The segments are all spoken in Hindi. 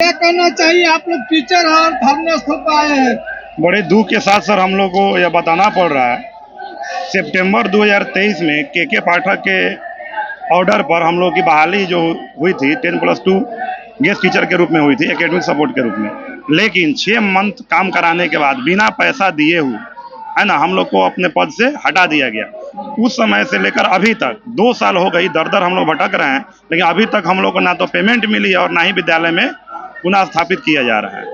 क्या करना चाहिए? आप लोग टीचर और धरने स्थल पर आए हैं। बड़े दुख के साथ सर हम लोग को यह बताना पड़ रहा है, सितंबर 2023 में के पाठक के ऑर्डर पर हम लोग की बहाली जो हुई थी 10+2 गेस्ट टीचर के रूप में हुई थी, एकेडमिक सपोर्ट के रूप में। लेकिन 6 मंथ काम कराने के बाद बिना पैसा दिए हुए है ना, हम लोग को अपने पद से हटा दिया गया। उस समय से लेकर अभी तक 2 साल हो गई, दर दर हम लोग भटक रहे हैं, लेकिन अभी तक हम लोग को ना तो पेमेंट मिली है और ना ही विद्यालय में पुनः स्थापित किया जा रहा है।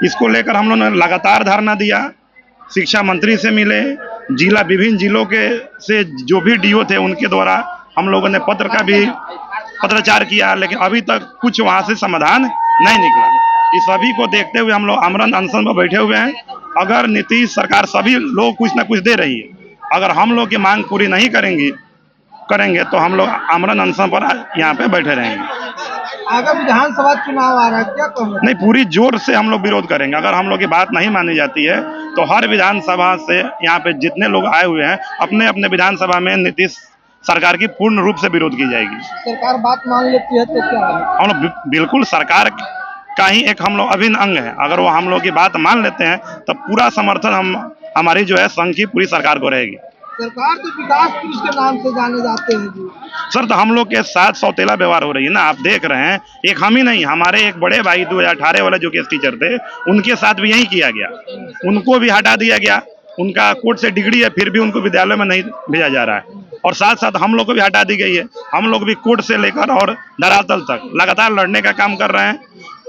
इसको लेकर हम लोगों ने लगातार धरना दिया, शिक्षा मंत्री से मिले, विभिन्न जिलों के से जो भी डीओ थे उनके द्वारा हम लोगों ने पत्र का भी पत्राचार किया, लेकिन अभी तक कुछ वहां से समाधान नहीं निकला। इस सभी को देखते हुए हम लोग आमरण अनशन पर बैठे हुए हैं। अगर नीतीश सरकार सभी लोग कुछ ना कुछ दे रही है, अगर हम लोग की मांग पूरी नहीं करेंगे तो हम लोग आमरण अनशन पर यहाँ पे बैठे रहेंगे। आगे विधानसभा चुनाव आ रहा है, क्या कहना? नहीं, पूरी जोर से हम लोग विरोध करेंगे। अगर हम लोग की बात नहीं मानी जाती है तो हर विधानसभा से यहाँ पे जितने लोग आए हुए हैं अपने अपने विधानसभा में नीतीश सरकार की पूर्ण रूप से विरोध की जाएगी। सरकार बात मान लेती है तो क्या है? हम लोग बिल्कुल सरकार का ही एक हम लोग अभिन्न अंग है। अगर वो हम लोग की बात मान लेते हैं तो पूरा समर्थन हमारी जो है संघ की पूरी सरकार को रहेगी। सरकार तो विकास पुरुष के नाम से जाने जाते हैं जी। सर, तो हम लोग के साथ सौतेला व्यवहार हो रही है ना, आप देख रहे हैं। एक हम ही नहीं, हमारे एक बड़े भाई 2018 वाले जो गेस्ट टीचर थे उनके साथ भी यही किया गया, उनको भी हटा दिया गया। उनका कोर्ट से डिग्री है, फिर भी उनको विद्यालय में नहीं भेजा जा रहा है, और साथ साथ हम लोग को भी हटा दी गई है। हम लोग भी कोर्ट से लेकर और धरातल तक लगातार लड़ने का काम कर रहे हैं,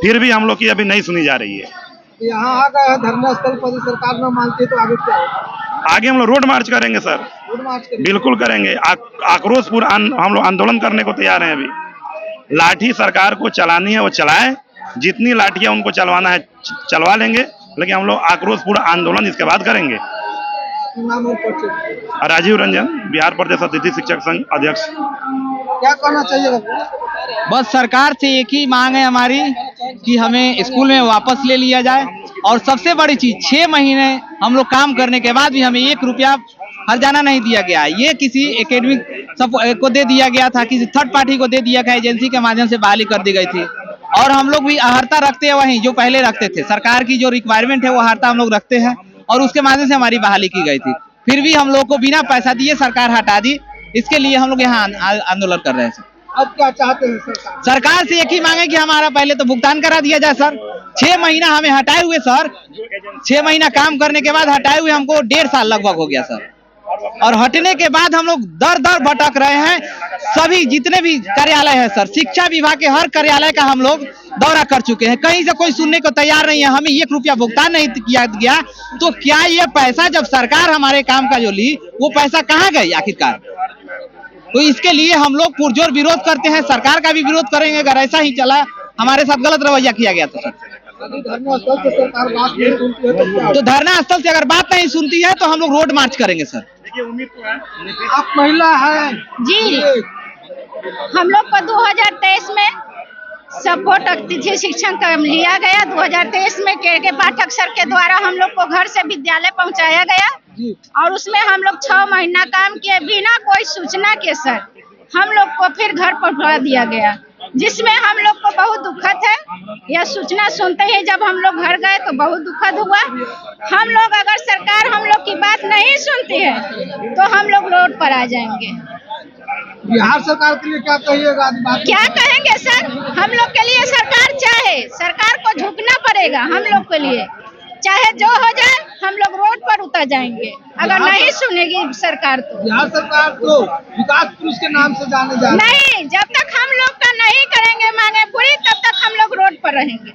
फिर भी हम लोग की अभी नहीं सुनी जा रही है। यहाँ आ गए धरना स्थल पर, सरकार न मानती है तो आगे क्या होगा? आगे हम लोग रोड मार्च करेंगे सर, रोड मार्च करेंगे। बिल्कुल करेंगे। आक्रोशपूर्ण हम लोग आंदोलन करने को तैयार हैं। अभी लाठी सरकार को चलानी है वो चलाए, जितनी लाठियां उनको चलवाना है चलवा लेंगे, लेकिन हम लोग आक्रोशपूर्ण आंदोलन इसके बाद करेंगे। नाम और परिचय? राजीव रंजन, बिहार प्रदेश अतिथि शिक्षक संघ अध्यक्ष। क्या करना चाहिए? बस सरकार से एक ही मांग है हमारी कि हमें स्कूल में वापस ले लिया जाए, और सबसे बड़ी चीज 6 महीने हम लोग काम करने के बाद भी हमें 1 रुपया हर्जाना नहीं दिया गया। ये किसी एकेडमिक सब को दे दिया गया था, किसी थर्ड पार्टी को दे दिया गया, एजेंसी के माध्यम से बहाली कर दी गई थी। और हम लोग भी अहर्ता रखते हैं वहीं जो पहले रखते थे। सरकार की जो रिक्वायरमेंट है वो अहर्ता हम लोग रखते हैं, और उसके माध्यम से हमारी बहाली की गई थी। फिर भी हम लोग को बिना पैसा दिए सरकार हटा दी। इसके लिए हम लोग यहाँ आंदोलन कर रहे हैं। अब क्या चाहते हैं सरकार से एक ही मांगे कि हमारा पहले तो भुगतान करा दिया जाए सर। 6 महीना हमें हटाए हुए सर, 6 महीना काम करने के बाद हटाए हुए हमको 1.5 साल लगभग हो गया सर। और हटने के बाद हम लोग दर दर भटक रहे हैं। सभी जितने भी कार्यालय है सर, शिक्षा विभाग के हर कार्यालय का हम लोग दौरा कर चुके हैं, कहीं से कोई सुनने को तैयार नहीं है। हमें 1 रुपया भुगतान नहीं किया गया, तो क्या ये पैसा जब सरकार हमारे काम का जो ली वो पैसा कहाँ गई आखिरकार? तो इसके लिए हम लोग पुरजोर विरोध करते हैं, सरकार का भी विरोध करेंगे। अगर ऐसा ही चला, हमारे साथ गलत रवैया किया गया तो सर, धरना स्थल से सरकार बात नहीं सुनती है तो क्या? तो धरना स्थल से अगर बात नहीं सुनती है तो हम लोग रोड मार्च करेंगे सर। उम्मीद तो है। आप महिला है जी, हम लोग को 2023 में सपोर्ट अतिथि शिक्षक लिया गया। 2023 में के पाठक सर के द्वारा हम लोग को घर से विद्यालय पहुंचाया गया, और उसमें हम लोग 6 महीना काम किए बिना कोई सूचना के सर। हम लोग को फिर घर पहुंचा दिया गया, जिसमें हम लोग को बहुत दुखद है। यह सूचना सुनते ही जब हम लोग घर गए तो बहुत दुखद हुआ। हम लोग अगर सरकार हम लोग की बात नहीं सुनती है तो हम लोग रोड पर आ जाएंगे। बिहार सरकार के लिए क्या कहिएगा? क्या कहेंगे सर? हम लोग के लिए सरकार को झुकना पड़ेगा। हम लोग के लिए चाहे जो हो जाए, हम लोग रोड पर उतर जाएंगे अगर नहीं सुनेगी सरकार तो। बिहार सरकार तो विकास पुरुष के नाम से जाने जा रही है। नहीं, जब तक हम लोग का नहीं करेंगे मांगे पूरी, तब तक हम लोग रोड पर रहेंगे,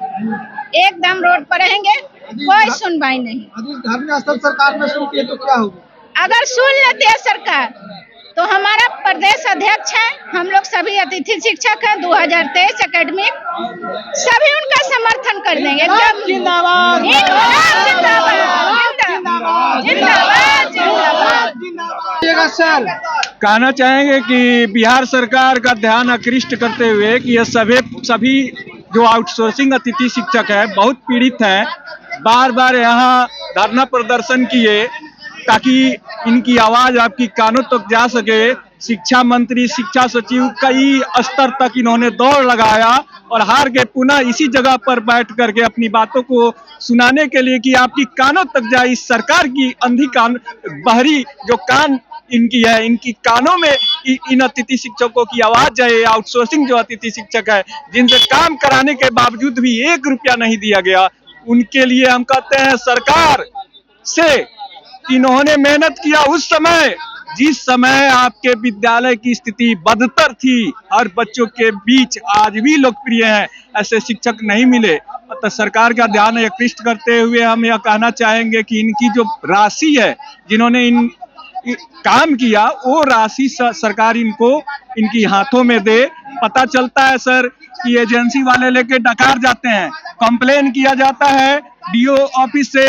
एकदम रोड पर रहेंगे, कोई सुनवाई नहीं। यदि धरना स्थल सरकार में सुनती है तो क्या होगा? अगर सुन लेती है सरकार तो हमारा प्रदेश अध्यक्ष है, हम लोग सभी अतिथि शिक्षक हैं 2023 एकेडमिक, सभी उनका समर्थन कर देंगे। एकदम जिंदाबाद सर। कहना चाहेंगे कि बिहार सरकार का ध्यान आकृष्ट करते हुए कि ये सभी जो आउटसोर्सिंग अतिथि शिक्षक है बहुत पीड़ित हैं, बार बार यहाँ धरना प्रदर्शन किए ताकि इनकी आवाज आपकी कानों तक जा सके। शिक्षा मंत्री, शिक्षा सचिव, कई स्तर तक इन्होंने दौड़ लगाया और हार के पुनः इसी जगह पर बैठ करके अपनी बातों को सुनाने के लिए कि आपकी कानों तक जाए, इस सरकार की अंधी कान, बहरी जो कान इनकी है, इनकी कानों में इन अतिथि शिक्षकों की आवाज जाए। आउटसोर्सिंग जो अतिथि शिक्षक है, जिनसे काम कराने के बावजूद भी 1 रुपया नहीं दिया गया, उनके लिए हम कहते हैं सरकार से, इन्होंने मेहनत किया उस समय जिस समय आपके विद्यालय की स्थिति बदतर थी, हर बच्चों के बीच आज भी लोकप्रिय है, ऐसे शिक्षक नहीं मिले। तो सरकार का ध्यान आकृष्ट करते हुए हम यह कहना चाहेंगे कि इनकी जो राशि है, जिन्होंने काम किया, वो राशि सरकार इनको इनकी हाथों में दे। पता चलता है सर कि एजेंसी वाले लेके डकार जाते हैं, कंप्लेन किया जाता है डीओ ऑफिस से,